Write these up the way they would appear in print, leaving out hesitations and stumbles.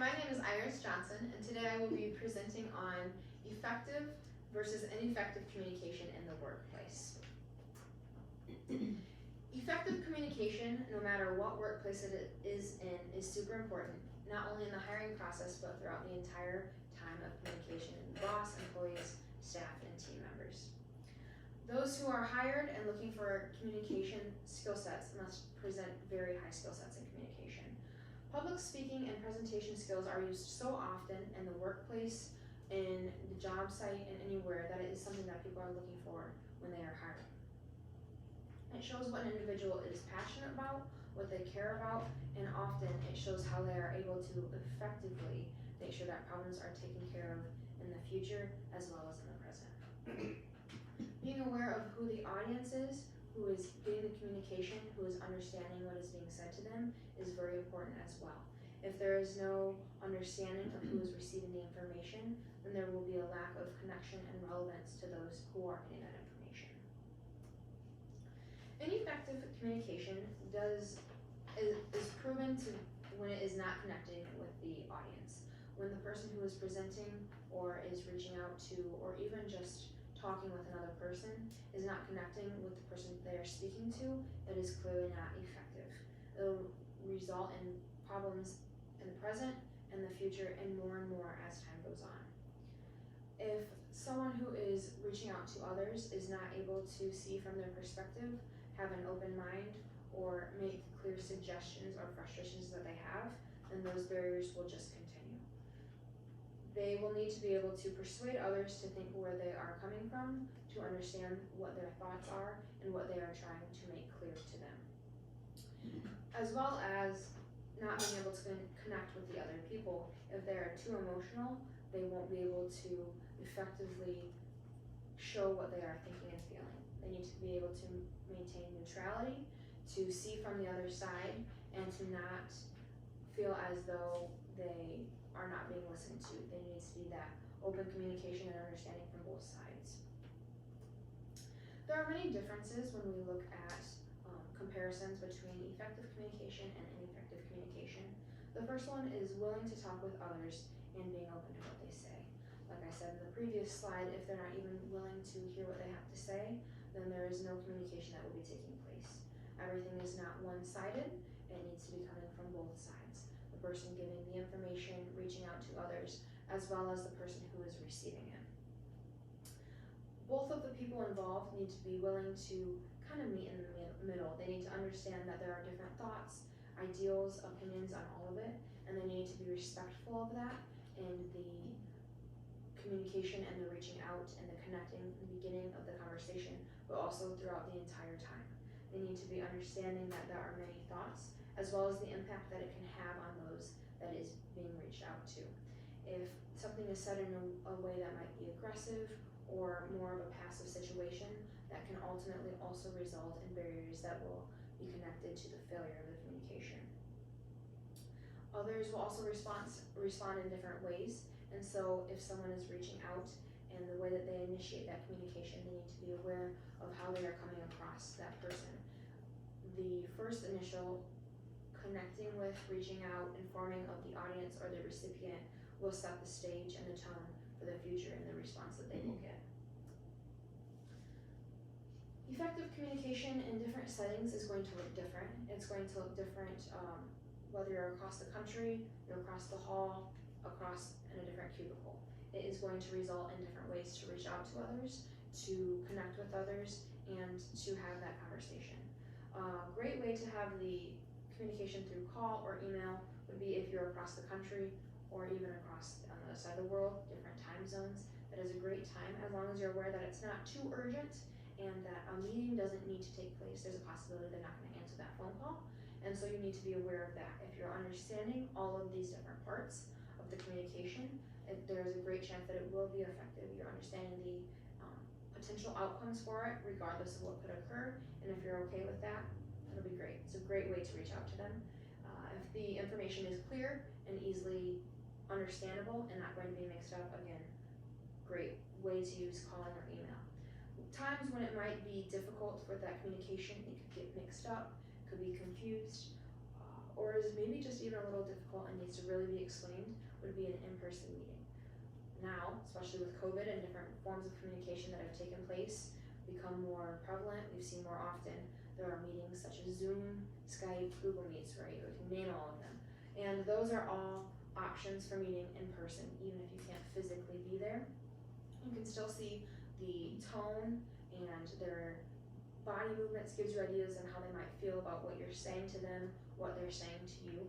my name is Iris Johnson, and today I will be presenting on effective versus ineffective communication in the workplace. Effective communication, no matter what workplace it is in, is super important, not only in the hiring process, but throughout the entire time of communication with the boss, employees, staff, and team members. Those who are hired and looking for communication skill sets must present very high skill sets in communication. Public speaking and presentation skills are used so often in the workplace, in the job site, and anywhere that it is something that people are looking for when they are hiring. It shows what an individual is passionate about, what they care about, and often it shows how they are able to effectively make sure that problems are taken care of in the future as well as in the present. Being aware of who the audience is, who is getting the communication, who is understanding what is being said to them is very important as well. If there is no understanding of who is receiving the information, then there will be a lack of connection and relevance to those who are getting that information. Ineffective communication is proven to when it is not connecting with the audience. When the person who is presenting or is reaching out to, or even just talking with another person is not connecting with the person they are speaking to, it is clearly not effective. It will result in problems in the present and the future and more as time goes on. If someone who is reaching out to others is not able to see from their perspective, have an open mind, or make clear suggestions or frustrations that they have, then those barriers will just continue. They will need to be able to persuade others to think where they are coming from, to understand what their thoughts are and what they are trying to make clear to them. As well as not being able to connect with the other people. If they are too emotional, they won't be able to effectively show what they are thinking and feeling. They need to be able to maintain neutrality, to see from the other side, and to not feel as though they are not being listened to. There needs to be that open communication and understanding from both sides. There are many differences when we look at comparisons between effective communication and ineffective communication. The first one is willing to talk with others and being open to what they say. Like I said in the previous slide, if they're not even willing to hear what they have to say, then there is no communication that will be taking place. Everything is not one-sided, it needs to be coming from both sides. The person giving the information, reaching out to others, as well as the person who is receiving it. Both of the people involved need to be willing to kind of meet in the middle. They need to understand that there are different thoughts, ideals, opinions on all of it, and they need to be respectful of that in the communication and the reaching out and the connecting in the beginning of the conversation, but also throughout the entire time. They need to be understanding that there are many thoughts, as well as the impact that it can have on those that is being reached out to. If something is said in a way that might be aggressive or more of a passive situation, that can ultimately also result in barriers that will be connected to the failure of the communication. Others will also respond in different ways, and so if someone is reaching out and the way that they initiate that communication, they need to be aware of how they are coming across that person. The first initial connecting with, reaching out, informing of the audience or the recipient will set the stage and the tone for the future and the response that they will get. Effective communication in different settings is going to look different. It's going to look different whether you're across the country, you're across the hall, across in a different cubicle. It is going to result in different ways to reach out to others, to connect with others, and to have that conversation. A great way to have the communication through call or email would be if you're across the country or even across on the other side of the world, different time zones. That is a great time as long as you're aware that it's not too urgent and that a meeting doesn't need to take place. There's a possibility they're not going to answer that phone call, and so you need to be aware of that. If you're understanding all of these different parts of the communication, there's a great chance that it will be effective. You're understanding the potential outcomes for it, regardless of what could occur, and if you're okay with that, it'll be great. It's a great way to reach out to them. If the information is clear and easily understandable and not going to be mixed up, again, great way to use calling or email. Times when it might be difficult for that communication, it could get mixed up, could be confused, or is maybe just even a little difficult and needs to really be explained, would be an in-person meeting. Now, especially with COVID and different forms of communication that have taken place, become more prevalent, we've seen more often, there are meetings such as Zoom, Skype, Google Meets, right? We can name all of them. And those are all options for meeting in person, even if you can't physically be there. You can still see the tone and their body movements gives you ideas on how they might feel about what you're saying to them, what they're saying to you.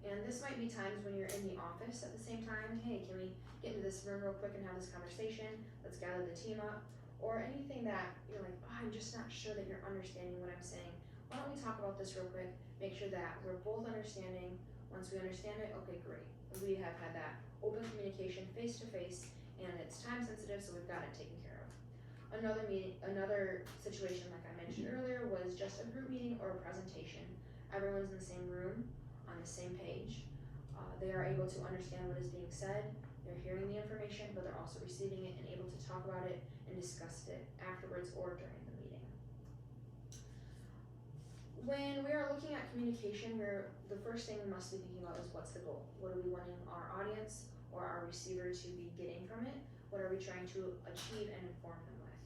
And this might be times when you're in the office at the same time. Hey, can we get into this room real quick and have this conversation? Let's gather the team up. Or anything that you're like, oh, I'm just not sure that you're understanding what I'm saying. Why don't we talk about this real quick? Make sure that we're both understanding. Once we understand it, okay, great. We have had that open communication face to face, and it's time sensitive, so we've got it taken care of. Another situation, like I mentioned earlier, was just a group meeting or a presentation. Everyone's in the same room, on the same page. They are able to understand what is being said. They're hearing the information, but they're also receiving it and able to talk about it and discuss it afterwards or during the meeting. When we are looking at communication, the first thing we must be thinking about is what's the goal? What are we wanting our audience or our receiver to be getting from it? What are we trying to achieve and inform them with?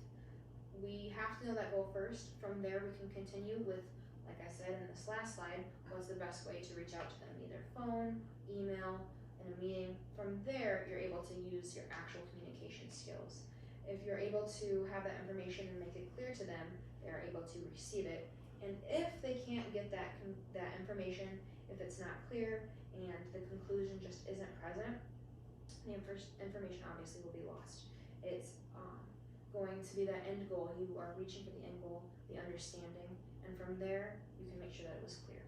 We have to know that goal first. From there, we can continue with, like I said in this last slide, what's the best way to reach out to them? Either phone, email, in a meeting. From there, you're able to use your actual communication skills. If you're able to have that information and make it clear to them, they are able to receive it. And if they can't get that information, if it's not clear and the conclusion just isn't present, the information obviously will be lost. It's going to be that end goal. You are reaching for the end goal, the understanding, and from there, you can make sure that it was clear.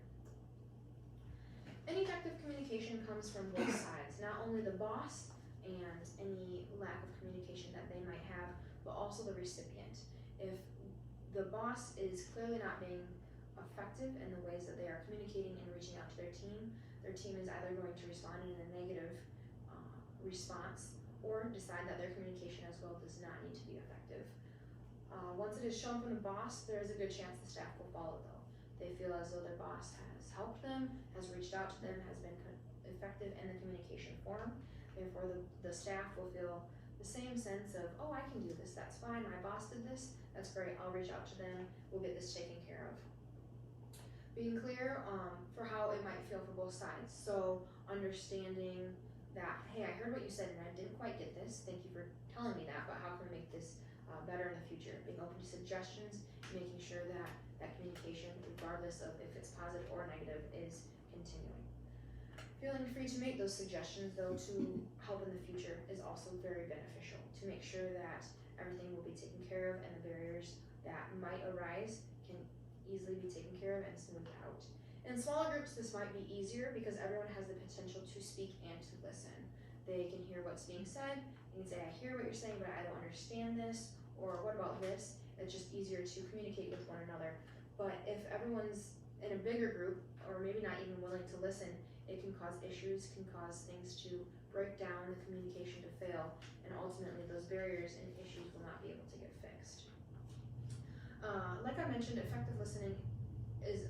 Ineffective communication comes from both sides, not only the boss and any lack of communication that they might have, but also the recipient. If the boss is clearly not being effective in the ways that they are communicating and reaching out to their team is either going to respond in a negative response or decide that their communication as well does not need to be effective. Once it is shown from the boss, there is a good chance the staff will follow though. They feel as though their boss has helped them, has reached out to them, has been effective in the communication forum. Therefore, the staff will feel the same sense of, oh, I can do this, that's fine, my boss did this, that's great, I'll reach out to them, we'll get this taken care of. Being clear for how it might feel for both sides. So understanding that, hey, I heard what you said and I didn't quite get this, thank you for telling me that, but how can we make this better in the future? Being open to suggestions, making sure that that communication, regardless of if it's positive or negative, is continuing. Feeling free to make those suggestions, though, to help in the future is also very beneficial, to make sure that everything will be taken care of and the barriers that might arise can easily be taken care of and smoothed out. In smaller groups, this might be easier because everyone has the potential to speak and to listen. They can hear what's being said, they can say, I hear what you're saying, but I don't understand this, or what about this? It's just easier to communicate with one another. But if everyone's in a bigger group, or maybe not even willing to listen, it can cause issues, can cause things to break down, the communication to fail, and ultimately those barriers and issues will not be able to get fixed. Like I mentioned, effective listening is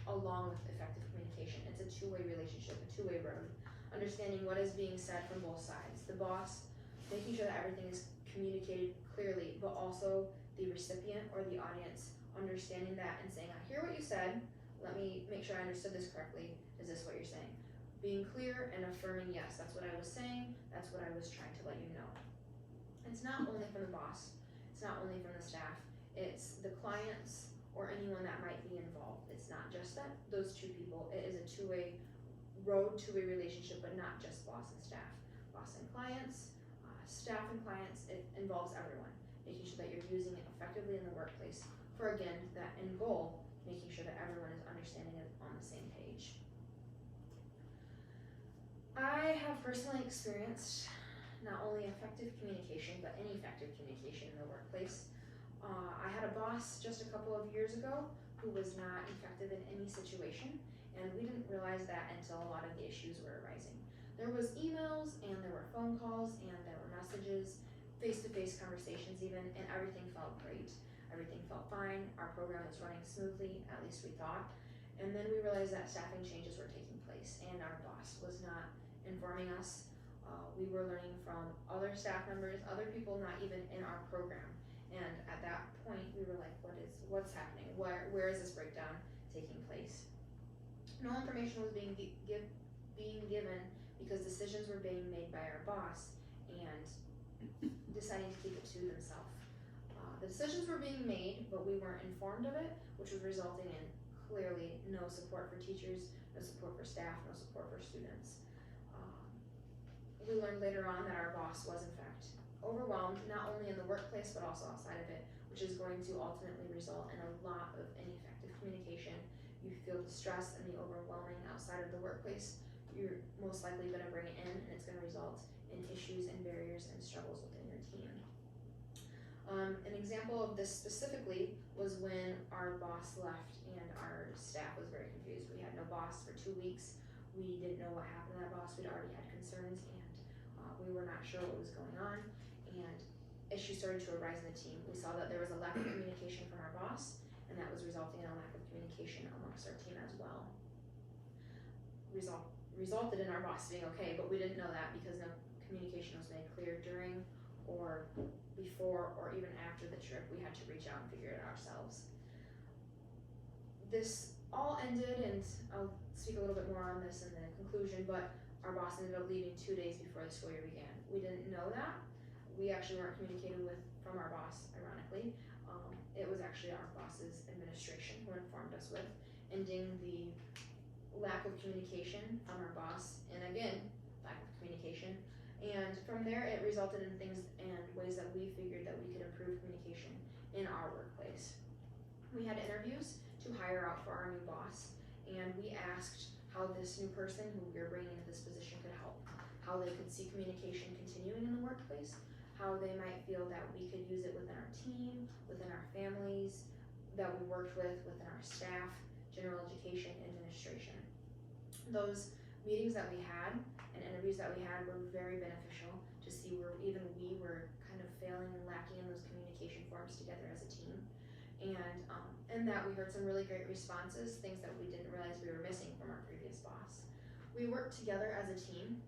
along with effective communication. It's a two-way relationship, a two-way road. Understanding what is being said from both sides. The boss, making sure that everything is communicated clearly, but also the recipient or the audience understanding that and saying, I hear what you said, let me make sure I understood this correctly, is this what you're saying? Being clear and affirming, yes, that's what I was saying, that's what I was trying to let you know. It's not only from the boss, it's not only from the staff, it's the clients or anyone that might be involved. It's not just that those two people, it is a two-way road, two-way relationship, but not just boss and staff. Boss and clients, staff and clients, it involves everyone, making sure that you're using it effectively in the workplace for, again, that end goal, making sure that everyone is understanding it on the same page. I have personally experienced not only effective communication, but ineffective communication in the workplace. I had a boss just a couple of years ago who was not effective in any situation, and we didn't realize that until a lot of the issues were arising. There was emails, and there were phone calls, and there were messages, face-to-face conversations even, and everything felt great. Everything felt fine, our program was running smoothly, at least we thought, And then we realized that staffing changes were taking place and our boss was not informing us. We were learning from other staff members, other people not even in our program. And at that point we were like, what's happening? Where is this breakdown taking place? No information was being given because decisions were being made by our boss and deciding to keep it to themselves. The decisions were being made, but we weren't informed of it, which was resulting in clearly no support for teachers, no support for staff, no support for students. We learned later on that our boss was in fact overwhelmed, not only in the workplace but also outside of it, which is going to ultimately result in a lot of ineffective communication. You feel the stress and the overwhelming outside of the workplace, you're most likely going to bring it in, and it's going to result in issues and barriers and struggles within your team. An example of this specifically was when our boss left and our staff was very confused. We had no boss for 2 weeks. We didn't know what happened to that boss. We'd already had concerns and we were not sure what was going on, and issues started to arise in the team. We saw that there was a lack of communication from our boss, and that was resulting in a lack of communication amongst our team as well. Resulted in our boss being okay, but we didn't know that because no communication was made clear during or before or even after the trip. We had to reach out and figure it out ourselves. This all ended, and I'll speak a little bit more on this in the conclusion, but our boss ended up leaving 2 days before the school year began. We didn't know that. We actually weren't communicated with from our boss, ironically. It was actually our boss's administration who informed us with, ending the lack of communication from our boss, and again, lack of communication. And from there, it resulted in things and ways that we figured that we could improve communication in our workplace. We had interviews to hire out for our new boss, and we asked how this new person who we were bringing into this position could help, how they could see communication continuing in the workplace, how they might feel that we could use it within our team, within our families, that we worked with, within our staff, general education, administration. Those meetings that we had and interviews that we had were very beneficial to see where even we were kind of failing and lacking in those communication forms together as a team. And in that we heard some really great responses, things that we didn't realize we were missing from our previous boss. We worked together as a team.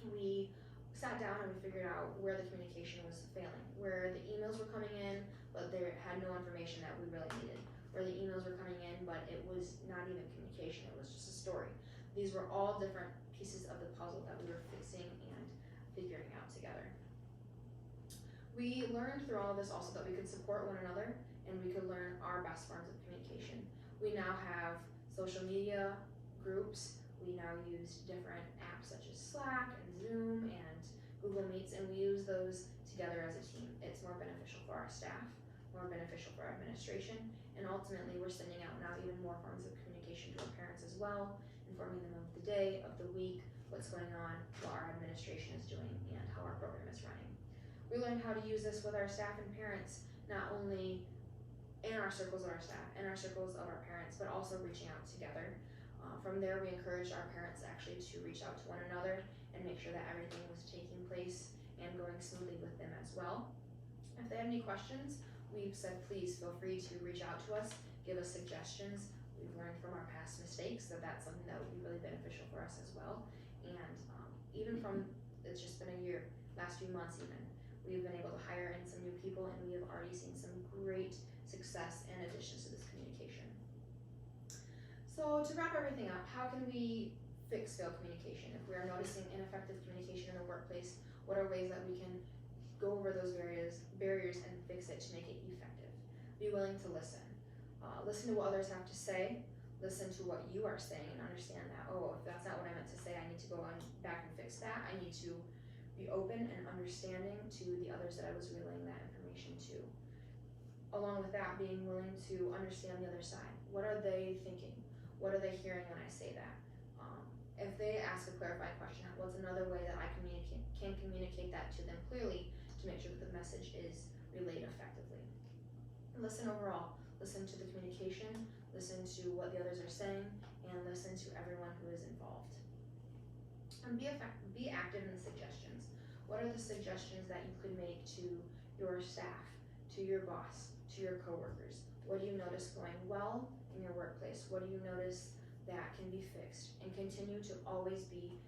We sat down and we figured out where the communication was failing, where the emails were coming in, but they had no information that we really needed, where the emails were coming in, but it was not even communication, it was just a story. These were all different pieces of the puzzle that we were fixing and figuring out together. We learned through all of this also that we could support one another and we could learn our best forms of communication. We now have social media groups. We now use different apps such as Slack and Zoom and Google Meets, and we use those together as a team. It's more beneficial for our staff, more beneficial for our administration, and ultimately we're sending out now even more forms of communication to our parents as well, informing them of the day, of the week, what's going on, what our administration is doing, and how our program is running. We learned how to use this with our staff and parents, not only in our circles of our staff, in our circles of our parents, but also reaching out together. From there, we encouraged our parents actually to reach out to one another and make sure that everything was taking place and going smoothly with them as well. If they had any questions, we've said please feel free to reach out to us, give us suggestions. We've learned from our past mistakes that that's something that would be really beneficial for us as well. And even from, it's just been a year, last few months even, we've been able to hire in some new people, and we have already seen some great success and additions to this communication. So to wrap everything up, how can we fix failed communication? If we are noticing ineffective communication in the workplace, what are ways that we can go over those barriers and fix it to make it effective? Be willing to listen. Listen to what others have to say. Listen to what you are saying and understand that, oh, if that's not what I meant to say, I need to go on back and fix that. I need to be open and understanding to the others that I was relaying that information to. Along with that, being willing to understand the other side. What are they thinking? What are they hearing when I say that? If they ask a clarifying question, what's another way that I can communicate that to them clearly to make sure that the message is relayed effectively? Listen overall. Listen to the communication, listen to what the others are saying, and listen to everyone who is involved. And be active in the suggestions. What are the suggestions that you could make to your staff, to your boss, to your coworkers? What do you notice going well, in your workplace? What do you notice that can be fixed? And continue to always be